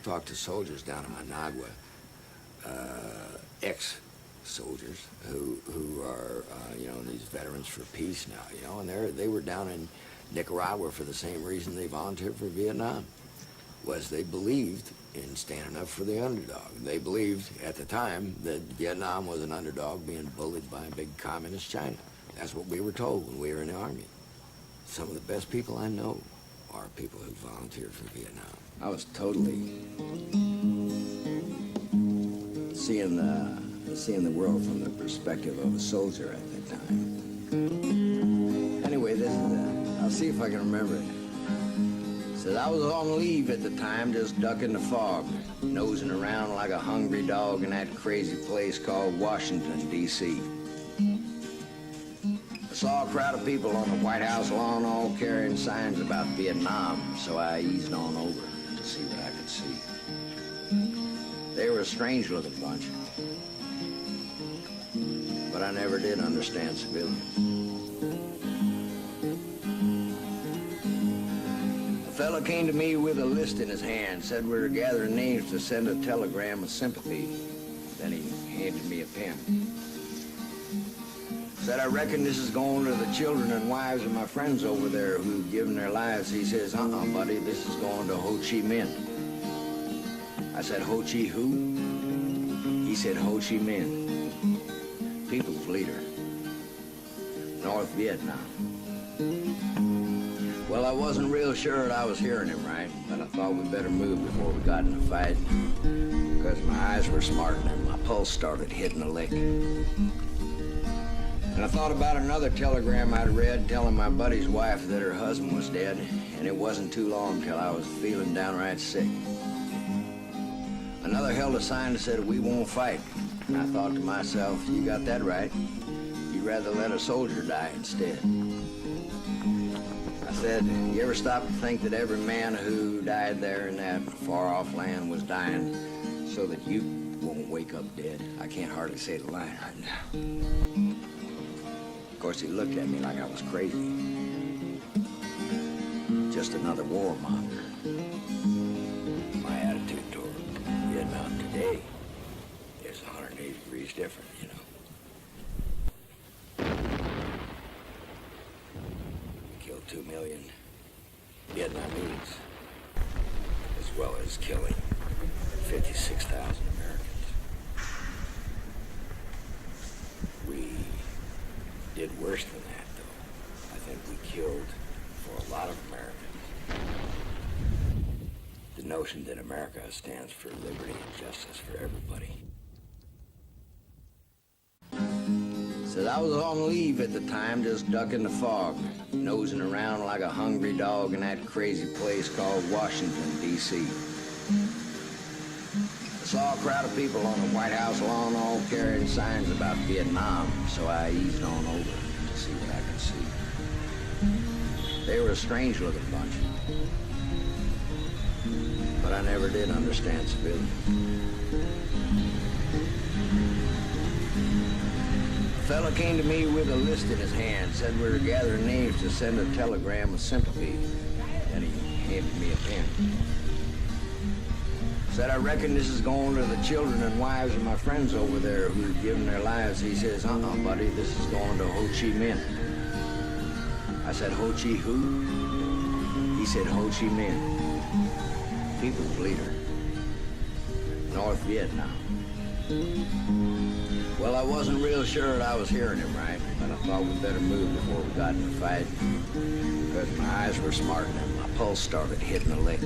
talked to soldiers down in Managua, ex-soldiers who are, you know, these veterans for peace now, you know, and they were down in Nicaragua for the same reason they volunteered for Vietnam, was they believed in standing up for the underdog. They believed at the time that Vietnam was an underdog being bullied by a big communist China. That's what we were told when we were in the Army. Some of the best people I know are people who volunteered for Vietnam. I was totally seeing the world from the perspective of a soldier at that time. Anyway, this is I'll see if I can remember it. Said I was on leave at the time, just ducking the fog, nosing around like a hungry dog in that crazy place called Washington, D.C. I saw a crowd of people on the White House lawn all carrying signs about Vietnam, so I eased on over to see what I could see. They were a strange-looking bunch, but I never did understand civilians. A fella came to me with a list in his hand, said we were gathering names to send a telegram of sympathy. Then he handed me a pen. Said, I reckon this is going to the children and wives of my friends over there who've given their lives. He says, buddy, this is going to Ho Chi Minh. I said, Ho Chi who? He said, Ho Chi Minh, people's leader, North Vietnam. Well, I wasn't real sure that I was hearing him right, but I thought we'd better move before we got in a fight, because my eyes were smarting and my pulse started hitting a lick. And I thought about another telegram I'd read telling my buddy's wife that her husband was dead, and it wasn't too long till I was feeling downright sick. Another held a sign that said, we won't fight. And I thought to myself, you got that right. You'd rather let a soldier die instead. I said, you ever stop to think that every man who died there in that far-off land was dying so that you won't wake up dead? I can't hardly say the line right now. Of course, he looked at me like I was crazy. Just another warmonger. My attitude toward Vietnam today is 180 degrees different, you know. We killed 2 million Vietnamese, as well as killing 56,000 Americans. We did worse than that, though. I think we killed, for a lot of Americans, the notion that America stands for liberty and justice for everybody. Said I was on leave at the time, just ducking the fog, nosing around like a hungry dog in that crazy place called Washington, D.C. I saw a crowd of people on the White House lawn all carrying signs about Vietnam, so I eased on over to see what I could see. They were a strange-looking bunch, but I never did understand civilians. A fella came to me with a list in his hand, said we were gathering names to send a telegram of sympathy. Then he handed me a pen. Said, I reckon this is going to the children and wives of my friends over there who've given their lives. He says, buddy, this is going to Ho Chi Minh. I said, Ho Chi who? He said, Ho Chi Minh, people's leader, North Vietnam. Well, I wasn't real sure that I was hearing him right, but I thought we'd better move before we got in a fight, because my eyes were smarting and my pulse started hitting a lick.